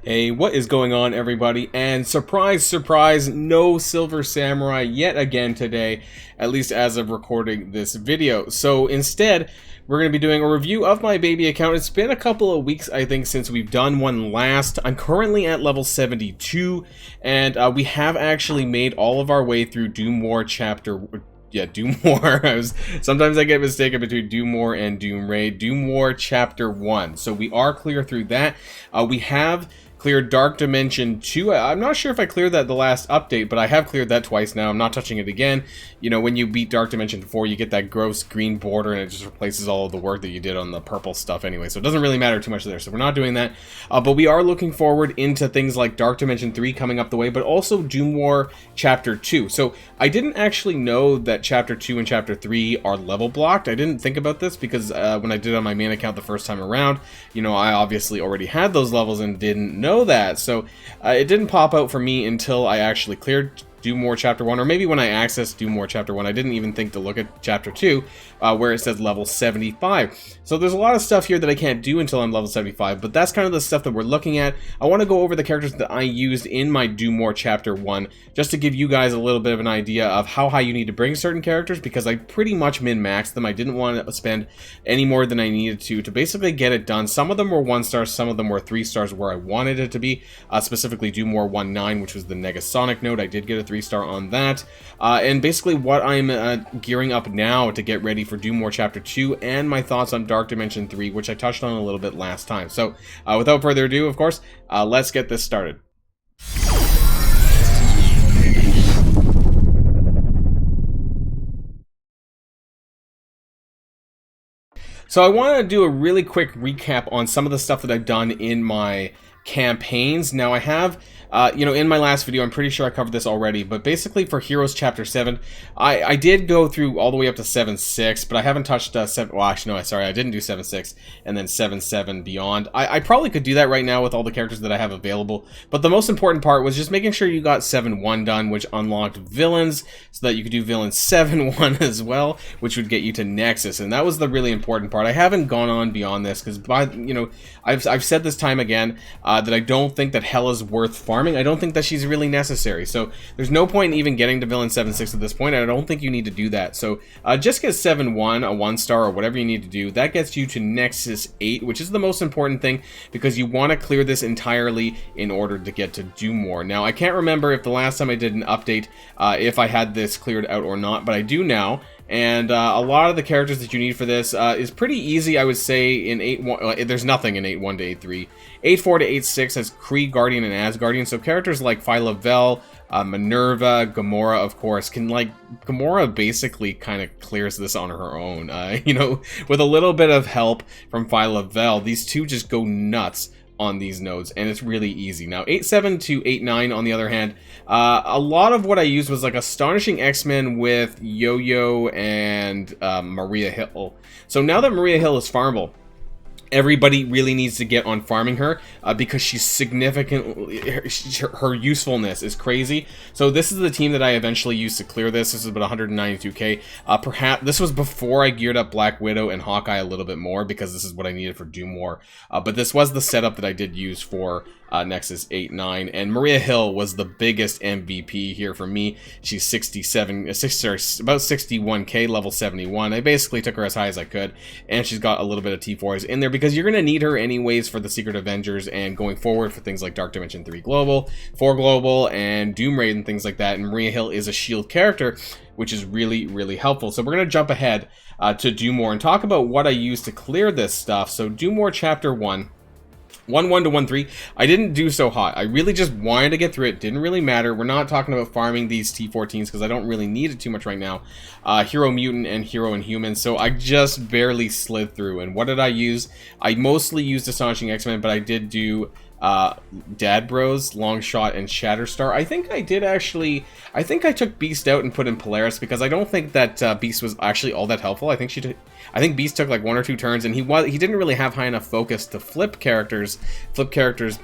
Hey, what is going on, everybody? And surprise, surprise, no Silver Samurai yet again today, at least as of recording this video. So instead, we're going to be doing a review of my baby account. It's been a couple of weeks, I think, since we've done one last. I'm currently at level 72, and we have actually made all of our way through Doom War Chapter... Yeah, Doom War. Sometimes I get mistaken between Doom War and Doom Raid. Doom War Chapter 1. So we are clear through that. We have cleared Dark Dimension 2. I'm not sure if I cleared that the last update, but I have cleared that twice now. I'm not touching it again. You know, when you beat Dark Dimension 4, you get that gross green border, and it just replaces all of the work that you did on the purple stuff anyway. So it doesn't really matter too much there. So we're not doing that. But we are looking forward into things like Dark Dimension 3 coming up the way, but also Doom War Chapter 2. So I didn't actually know that Chapter 2 and Chapter 3 are level blocked. I didn't think about this because when I did on my main account the first time around, you know, I obviously already had those levels and didn't know that. So it didn't pop out for me until I actually cleared Doom War Chapter 1, or maybe when I accessed Doom War Chapter 1, I didn't even think to look at Chapter 2, where it says level 75. So there's a lot of stuff here that I can't do until I'm level 75, but that's kind of the stuff that we're looking at. I want to go over the characters that I used in my Doom War Chapter 1, just to give you guys a little bit of an idea of how high you need to bring certain characters, because I pretty much min-maxed them. I didn't want to spend any more than I needed to basically get it done. Some of them were 1 stars, some of them were 3 stars where I wanted it to be, specifically Doom War 1-9, which was the Negasonic node. I did get a 3-star on that, and basically what I'm gearing up now to get ready for Doom War Chapter 2, and my thoughts on Dark Dimension 3, which I touched on a little bit last time. So without further ado, of course, let's get this started. So I want to do a really quick recap on some of the stuff that I've done in my campaigns. Now I have, you know, in my last video, I'm pretty sure I covered this already, but basically for Heroes Chapter 7, I did go through all the way up to 7-6, but I haven't touched 7, well actually no, sorry, I didn't do 7-6, and then 7-7 beyond. I probably could do that right now with all the characters that I have available, but the most important part was just making sure you got 7-1 done, which unlocked villains, so that you could do villain 7-1 as well, which would get you to Nexus, and that was the really important part. I haven't gone on beyond this, because, you know, I've said this time again, that I don't think that Hela's worth farming. I don't think that she's really necessary. So there's no point in even getting to villain 7-6 at this point. I don't think you need to do that. So just get 7-1, a 1-star, or whatever you need to do. That gets you to Nexus 8, which is the most important thing, because you want to clear this entirely in order to get to Doom War. Now, I can't remember if the last time I did an update, if I had this cleared out or not, but I do now. And a lot of the characters that you need for this is pretty easy, I would say, in 8-1. There's nothing in 8-1 to 8-3. 8-4 to 8-6 has Kree, Guardian, and Asgardian. So characters like Phyla Vel, Minerva, Gamora, of course, can, like, Gamora basically kind of clears this on her own. You know, with a little bit of help from Phyla Vel, these two just go nuts on these nodes, and it's really easy. Now 8-7 to 8-9 on the other hand, a lot of what I used was like Astonishing X-Men with Yo-Yo and Maria Hill. So now that Maria Hill is farmable, everybody really needs to get on farming her, because she's significantly, her usefulness is crazy. So this is the team that I eventually used to clear this. This is about 192k. Perhaps this was before I geared up Black Widow and Hawkeye a little bit more, because this is what I needed for Doom War. But this was the setup that I did use for Nexus 8-9, and Maria Hill was the biggest MVP here for me. She's about 61k, level 71. I basically took her as high as I could, and she's got a little bit of T4s in there, because you're going to need her anyways for the Secret Avengers and going forward for things like Dark Dimension 3 Global, 4 Global, and Doom Raid and things like that. And Maria Hill is a shield character, which is really, really helpful. So we're going to jump ahead to Doom War and talk about what I used to clear this stuff. So Doom War Chapter 1. 1-1 to 1-3. I didn't do so hot. I really just wanted to get through it. Didn't really matter. We're not talking about farming these T14s because I don't really need it too much right now. Hero Mutant and Hero Inhuman. So I just barely slid through. And what did I use? I mostly used Astonishing X-Men, but I did do Dad Bros, Longshot, and Shatterstar. I think I did actually, I think I took Beast out and put in Polaris, because I don't think that Beast was actually all that helpful. I think Beast took like 1 or 2 turns, and he didn't really have high enough focus to flip characters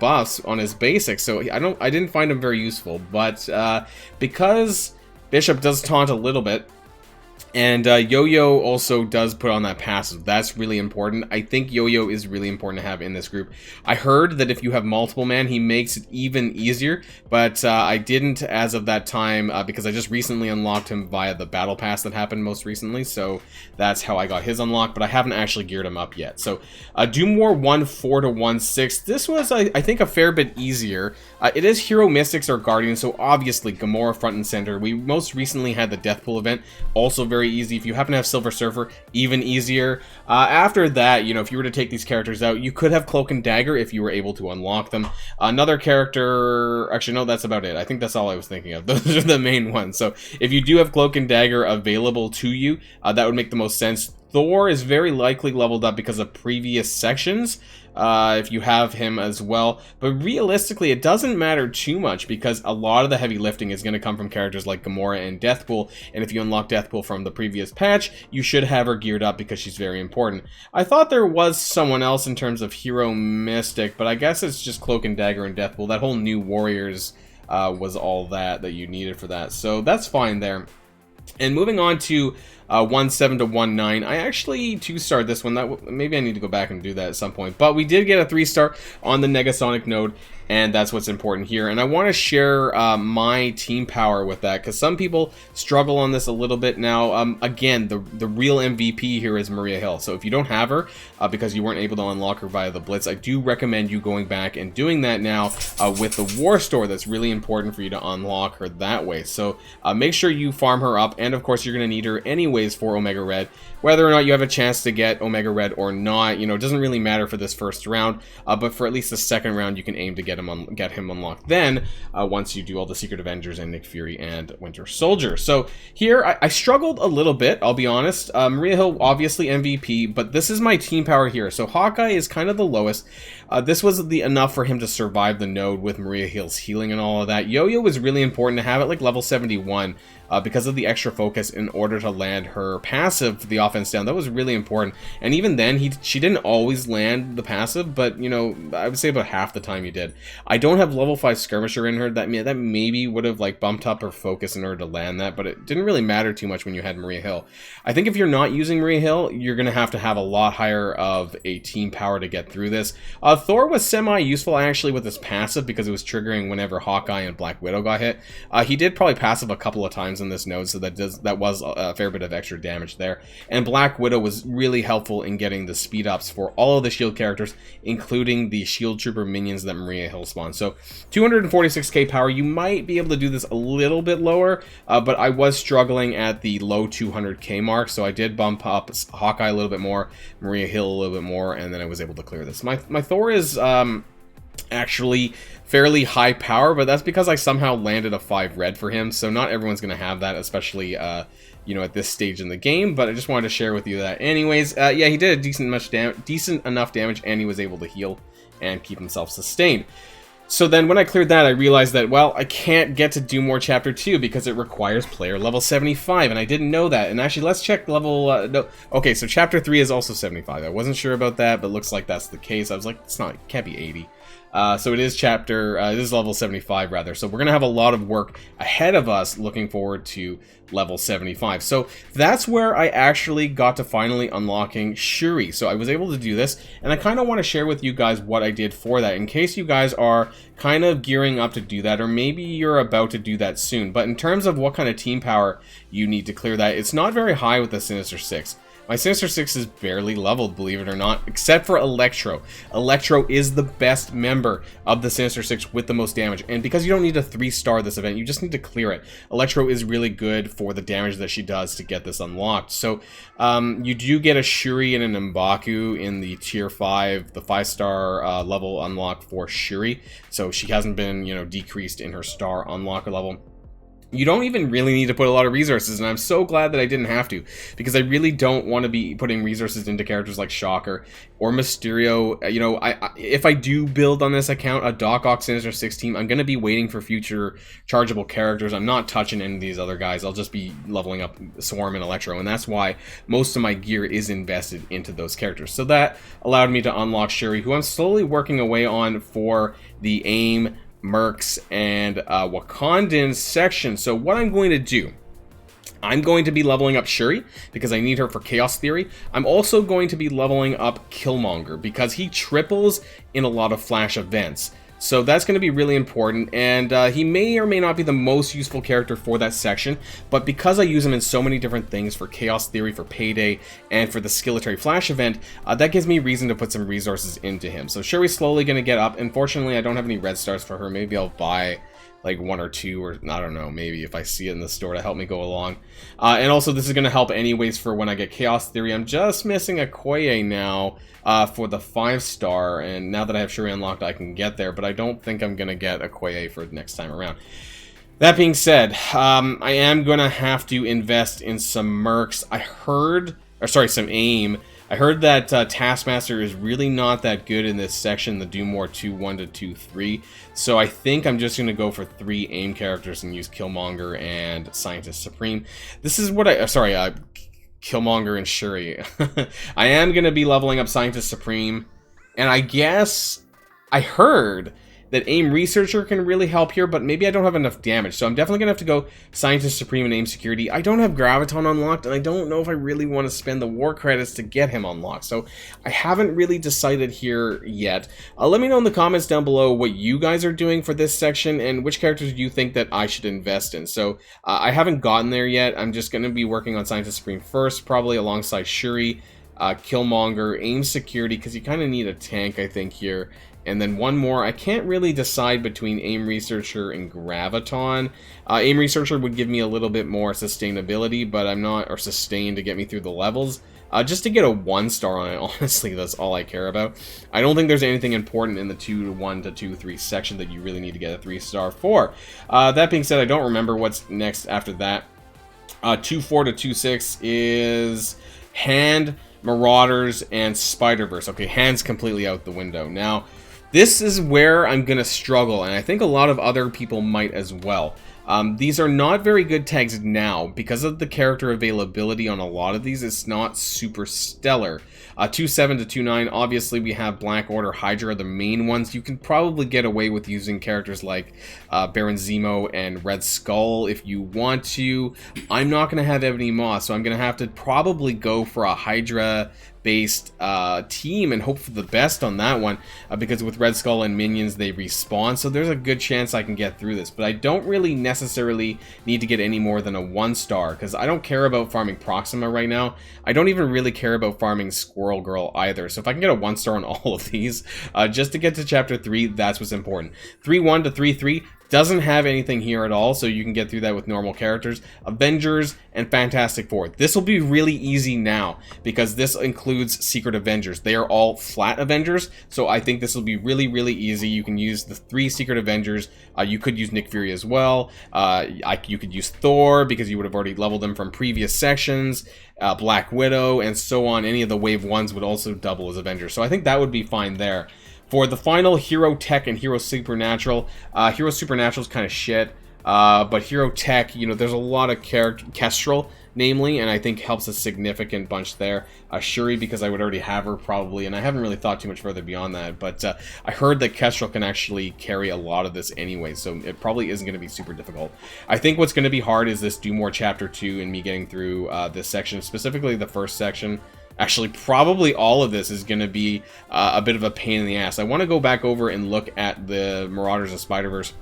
buffs on his basics, so I didn't find him very useful. But because Bishop does taunt a little bit, And Yo-Yo also does put on that passive. That's really important. I think Yo-Yo is really important to have in this group. I heard that if you have multiple man, he makes it even easier, but I didn't as of that time because I just recently unlocked him via the battle pass that happened most recently, so that's how I got his unlock, but I haven't actually geared him up yet. So Doom War 1.4 to 1.6, this was, I think, a fair bit easier. It is Hero Mystics or Guardians, so obviously Gamora front and center. We most recently had the Deathpool event, also very easy. If you happen to have Silver Surfer, even easier. After that, you know, if you were to take these characters out, you could have Cloak and Dagger if you were able to unlock them. Another character, actually no, that's about it. I think that's all I was thinking of. Those are the main ones. So if you do have Cloak and Dagger available to you, that would make the most sense. Thor is very likely leveled up because of previous sections, if you have him as well. But realistically, it doesn't matter too much because a lot of the heavy lifting is going to come from characters like Gamora and Deathpool. And if you unlock Deathpool from the previous patch, you should have her geared up because she's very important. I thought there was someone else in terms of Hero Mystic, but I guess it's just Cloak and Dagger and Deathpool. That whole New Warriors was all that you needed for that. So that's fine there. And moving on to 1.7 to 1.9, I actually 2-starred this one. Maybe I need to go back and do that at some point. But we did get a 3-star on the Negasonic node, and that's what's important here. And I want to share my team power with that, because some people struggle on this a little bit. Now, again, the real MVP here is Maria Hill. So if you don't have her, because you weren't able to unlock her via the Blitz, I do recommend you going back and doing that now with the War Store. That's really important for you to unlock her that way. So make sure you farm her up, and of course you're going to need her anyways for Omega Red. Whether or not you have a chance to get Omega Red or not, you know, it doesn't really matter for this first round, but for at least the second round, you can aim to get him unlocked then, once you do all the Secret Avengers and Nick Fury and Winter Soldier. So here, I struggled a little bit, I'll be honest. Maria Hill, obviously MVP, but this is my team power here. So Hawkeye is kind of the lowest. This was enough for him to survive the node with Maria Hill's healing and all of that. Yo-Yo was really important to have it like level 71. Because of the extra focus in order to land her passive for the offense down. That was really important. And even then, she didn't always land the passive, but, you know, I would say about half the time you did. I don't have level 5 Skirmisher in her. That maybe would have, like, bumped up her focus in order to land that, but it didn't really matter too much when you had Maria Hill. I think if you're not using Maria Hill, you're going to have a lot higher of a team power to get through this. Thor was semi-useful, actually, with his passive, because it was triggering whenever Hawkeye and Black Widow got hit. He did probably passive a couple of times in this node, so that was a fair bit of extra damage there. And Black Widow was really helpful in getting the speed ups for all of the shield characters, including the shield trooper minions that Maria Hill spawned. So 246k power. You might be able to do this a little bit lower, but I was struggling at the low 200k mark, so I did bump up Hawkeye a little bit more, Maria Hill a little bit more, and then I was able to clear this. My Thor is actually fairly high power, but that's because I somehow landed a 5 red for him, so not everyone's going to have that, especially you know, at this stage in the game, but I just wanted to share with you that. Anyways, yeah, he did a decent enough damage, and he was able to heal and keep himself sustained. So then when I cleared that, I realized that, well, I can't get to Doom War Chapter 2 because it requires player level 75, and I didn't know that. And actually, let's check level... no. Okay, so Chapter 3 is also 75. I wasn't sure about that, but looks like that's the case. I was like, it can't be 80. So it is it is level 75 rather. So we're going to have a lot of work ahead of us looking forward to level 75. So that's where I actually got to finally unlocking Shuri. So I was able to do this, and I kind of want to share with you guys what I did for that in case you guys are kind of gearing up to do that, or maybe you're about to do that soon. But in terms of what kind of team power you need to clear that, it's not very high with the Sinister Six. My Sinister Six is barely leveled, believe it or not, except for Electro. Electro is the best member of the Sinister Six with the most damage, and because you don't need to 3-star this event, you just need to clear it. Electro is really good for the damage that she does to get this unlocked. So you do get a Shuri and an M'Baku in the tier 5, the 5-star level unlock for Shuri. So she hasn't been, you know, decreased in her star unlocker level. You don't even really need to put a lot of resources, and I'm so glad that I didn't have to, because I really don't want to be putting resources into characters like Shocker or Mysterio. You know, if I do build on this account a Doc Ock Sinister Six team, I'm going to be waiting for future chargeable characters. I'm not touching any of these other guys. I'll just be leveling up Swarm and Electro, and that's why most of my gear is invested into those characters. So that allowed me to unlock Shuri, who I'm slowly working away on for the AIM, Mercs, and Wakandan section. So what I'm going to do I'm going to be leveling up Shuri because I need her for Chaos Theory. I'm also going to be leveling up Killmonger because he triples in a lot of Flash events. So that's going to be really important, and he may or may not be the most useful character for that section, but because I use him in so many different things for Chaos Theory, for Payday, and for the Skeleton Flash event, that gives me reason to put some resources into him. So Shuri's slowly going to get up. Unfortunately, I don't have any red stars for her. Maybe I'll buy like 1 or 2, or I don't know, maybe if I see it in the store to help me go along. And also this is going to help anyways for when I get Chaos Theory. I'm just missing a Okoye now for the 5-star, and now that I have Shuri unlocked I can get there, but I don't think I'm going to get a Okoye for next time around. That being said, I am going to have to invest in some mercs. Some aim. I heard that Taskmaster is really not that good in this section, the Doom War 2-1 to 2-3. So I think I'm just going to go for 3 aim characters and use Killmonger and Scientist Supreme. This is what Killmonger and Shuri. I am going to be leveling up Scientist Supreme, and I guess I heard that Aim Researcher can really help here, but maybe I don't have enough damage, so I'm definitely gonna have to go Scientist Supreme and Aim Security. I don't have Graviton unlocked, and I don't know if I really want to spend the war credits to get him unlocked, so I haven't really decided here yet. Let me know in the comments down below what you guys are doing for this section, and which characters you think that I should invest in. So I haven't gotten there yet. I'm just gonna be working on Scientist Supreme first, probably alongside Shuri, Killmonger, Aim Security, because you kind of need a tank, I think, here. And then one more. I can't really decide between Aim Researcher and Graviton. Aim Researcher would give me a little bit more sustainability, but I'm not, or sustain to get me through the levels. Just to get a 1-star on it, honestly, that's all I care about. I don't think there's anything important in the 2-1 to 2-3 section that you really need to get a 3-star for. That being said, I don't remember what's next after that. 2-4 to 2-6 is Hand, Marauders, and Spider-Verse. Okay, Hand's completely out the window. Now, this is where I'm going to struggle, and I think a lot of other people might as well. These are not very good tags now. Because of the character availability on a lot of these, it's not super stellar. 2-7 to 2-9, obviously we have Black Order, Hydra are the main ones. You can probably get away with using characters like Baron Zemo and Red Skull if you want to. I'm not going to have Ebony Moss, so I'm going to have to probably go for a Hydra based team and hope for the best on that one, because with Red Skull and minions they respawn, so there's a good chance I can get through this. But I don't really necessarily need to get any more than a 1-star, because I don't care about farming Proxima right now. I don't even really care about farming Squirrel Girl either, so if I can get a 1-star on all of these just to get to chapter 3, that's what's important. 3-1 to 3-3 doesn't have anything here at all, so you can get through that with normal characters. Avengers and Fantastic Four. This will be really easy now, because this includes Secret Avengers. They are all flat Avengers, so I think this will be really, really easy. You can use the 3 Secret Avengers. You could use Nick Fury as well. You could use Thor, because you would have already leveled them from previous sections. Black Widow, and so on. Any of the Wave 1s would also double as Avengers, so I think that would be fine there. For the final, Hero Tech and Hero Supernatural. Hero Supernatural is kind of shit, but Hero Tech, you know, there's a lot of Kestrel, namely, and I think helps a significant bunch there. Shuri, because I would already have her, probably, and I haven't really thought too much further beyond that, but I heard that Kestrel can actually carry a lot of this anyway, so it probably isn't going to be super difficult. I think what's going to be hard is this Doom War Chapter 2 and me getting through this section, specifically the first section. Actually, probably all of this is going to be a bit of a pain in the ass. I want to go back over and look at the Marauders of Spider-Verse,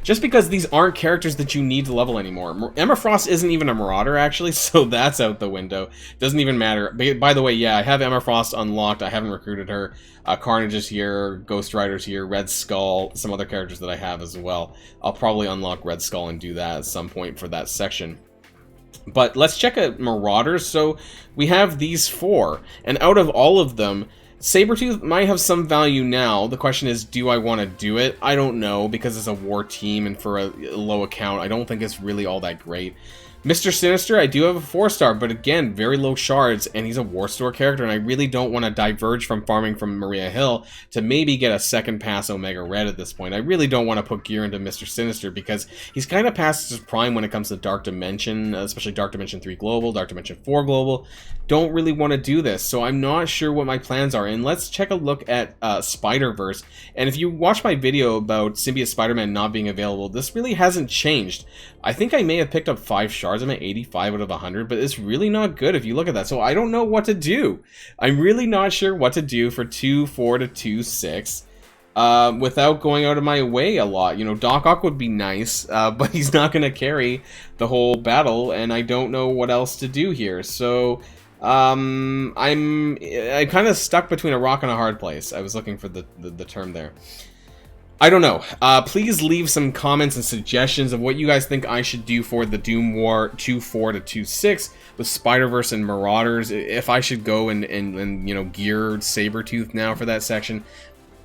just because these aren't characters that you need to level anymore. Emma Frost isn't even a Marauder, actually, so that's out the window. Doesn't even matter. By the way, yeah, I have Emma Frost unlocked. I haven't recruited her. Carnage is here, Ghost Rider's here, Red Skull, some other characters that I have as well. I'll probably unlock Red Skull and do that at some point for that section. But let's check out Marauders. So we have these 4, and out of all of them, Sabretooth might have some value now. The question is, do I want to do it? I don't know, because it's a war team, and for a low account, I don't think it's really all that great. Mr. Sinister, I do have a 4-star, but again, very low shards, and he's a War Store character, and I really don't want to diverge from farming from Maria Hill to maybe get a second pass Omega Red at this point. I really don't want to put gear into Mr. Sinister, because he's kind of past his prime when it comes to Dark Dimension, especially Dark Dimension 3 Global, Dark Dimension 4 Global. Don't really want to do this, so I'm not sure what my plans are. And let's check a look at Spider-Verse. And if you watch my video about Symbiote Spider-Man not being available, this really hasn't changed. I think I may have picked up 5 shards stars. I'm at 85 out of 100, but it's really not good if you look at that. So I don't know what to do. I'm really not sure what to do for 2-4 to 2-6 without going out of my way a lot. You know, Doc Ock would be nice, but he's not going to carry the whole battle, and I don't know what else to do here. So I'm kind of stuck between a rock and a hard place. I was looking for the term there. I don't know. Please leave some comments and suggestions of what you guys think I should do for the Doom War 2-4 to 2-6 with Spider-Verse and Marauders. If I should go and you know, gear Sabretooth now for that section.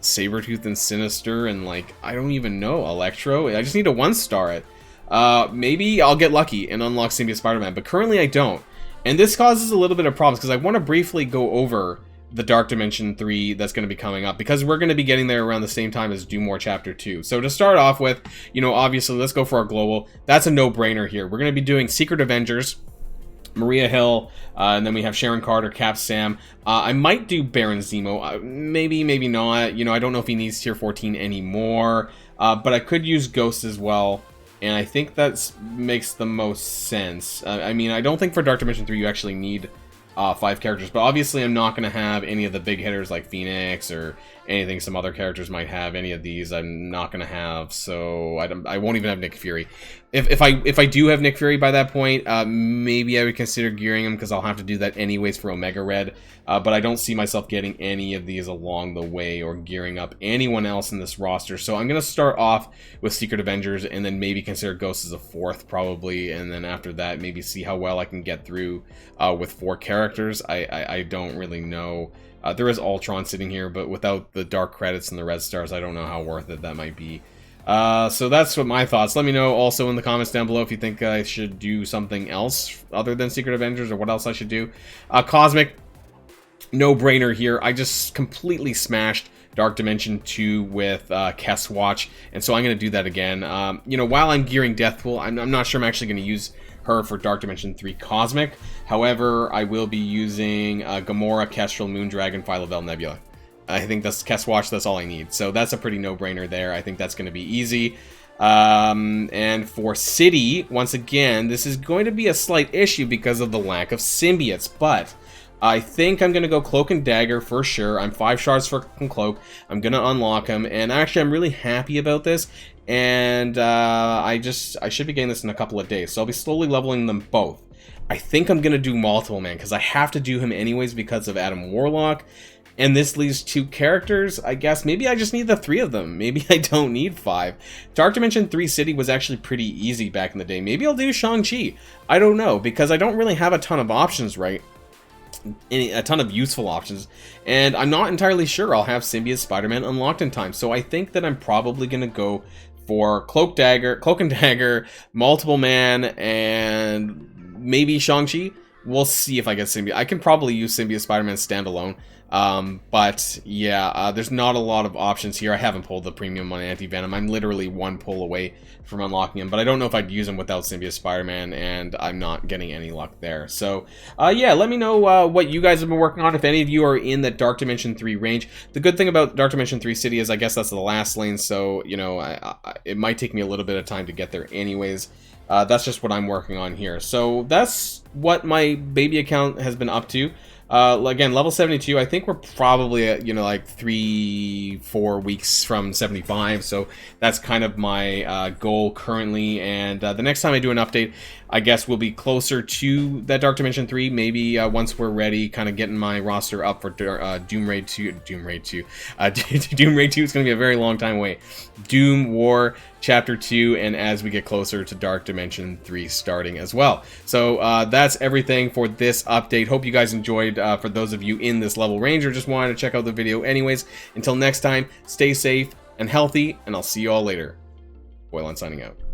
Sabretooth and Sinister and, like, I don't even know, Electro. I just need to 1-star it. Maybe I'll get lucky and unlock Symbiote Spider-Man, but currently I don't. And this causes a little bit of problems because I want to briefly go over the Dark Dimension 3 that's going to be coming up, because we're going to be getting there around the same time as Doom War Chapter 2. So to start off with, you know, obviously, let's go for our global. That's a no-brainer here. We're going to be doing Secret Avengers, Maria Hill, and then we have Sharon Carter, Cap Sam. I might do Baron Zemo. Maybe, maybe not. You know, I don't know if he needs Tier 14 anymore, but I could use Ghost as well. And I think that makes the most sense. I mean, I don't think for Dark Dimension 3 you actually need 5 characters, but obviously I'm not going to have any of the big hitters like Phoenix or anything some other characters might have. Any of these I'm not going to have, so I won't even have Nick Fury. If I do have Nick Fury by that point, maybe I would consider gearing him, because I'll have to do that anyways for Omega Red, but I don't see myself getting any of these along the way or gearing up anyone else in this roster. So I'm going to start off with Secret Avengers and then maybe consider Ghost as a 4th probably, and then after that maybe see how well I can get through with 4 characters. I don't really know. There is Ultron sitting here, but without the dark credits and the red stars, I don't know how worth it that might be. So that's what my thoughts. Let me know also in the comments down below if you think I should do something else other than Secret Avengers, or what else I should do. Cosmic, no-brainer here. I just completely smashed Dark Dimension 2 with Kess Watch, and so I'm going to do that again. You know, while I'm gearing Deathpool, I'm not sure I'm actually going to use her for Dark Dimension 3 Cosmic. However, I will be using Gamora, Kestrel, Moondragon, Phyla-Vell, Nebula. I think that's Kess Watch, that's all I need. So that's a pretty no-brainer there. I think that's going to be easy. And for City, once again, this is going to be a slight issue because of the lack of symbiotes, but I think I'm going to go Cloak and Dagger for sure. I'm 5 shards for Cloak. I'm going to unlock him, and actually I'm really happy about this. And I should be getting this in a couple of days, so I'll be slowly leveling them both. I think I'm going to do Multiple Man, because I have to do him anyways because of Adam Warlock. And this leaves 2 characters, I guess. Maybe I just need the 3 of them. Maybe I don't need 5. Dark Dimension 3 City was actually pretty easy back in the day. Maybe I'll do Shang-Chi. I don't know, because I don't really have a ton of options, right? A ton of useful options. And I'm not entirely sure I'll have Symbiote Spider-Man unlocked in time. So I think that I'm probably going to go for Cloak and Dagger, Multiple Man, and maybe Shang-Chi. We'll see if I get Symbiote. I can probably use Symbiote Spider-Man standalone. But yeah, there's not a lot of options here. I haven't pulled the premium on Anti-Venom. I'm literally 1 pull away from unlocking him, but I don't know if I'd use him without Symbiote Spider-Man, and I'm not getting any luck there. So, yeah, let me know what you guys have been working on, if any of you are in that Dark Dimension 3 range. The good thing about Dark Dimension 3 City is I guess that's the last lane, so, you know, it might take me a little bit of time to get there anyways. That's just what I'm working on here. So that's what my baby account has been up to. Again, level 72, I think we're probably at, you know, like 3-4 weeks from 75, so that's kind of my goal currently, and the next time I do an update, I guess we'll be closer to that Dark Dimension 3, maybe once we're ready, kind of getting my roster up for Doom Raid 2, Doom Raid 2 is going to be a very long time away, Doom War Chapter 2, and as we get closer to Dark Dimension 3 starting as well. So that's everything for this update. Hope you guys enjoyed. For those of you in this level range or just wanted to check out the video anyways, until next time, stay safe and healthy, and I'll see you all later. Boilon signing out.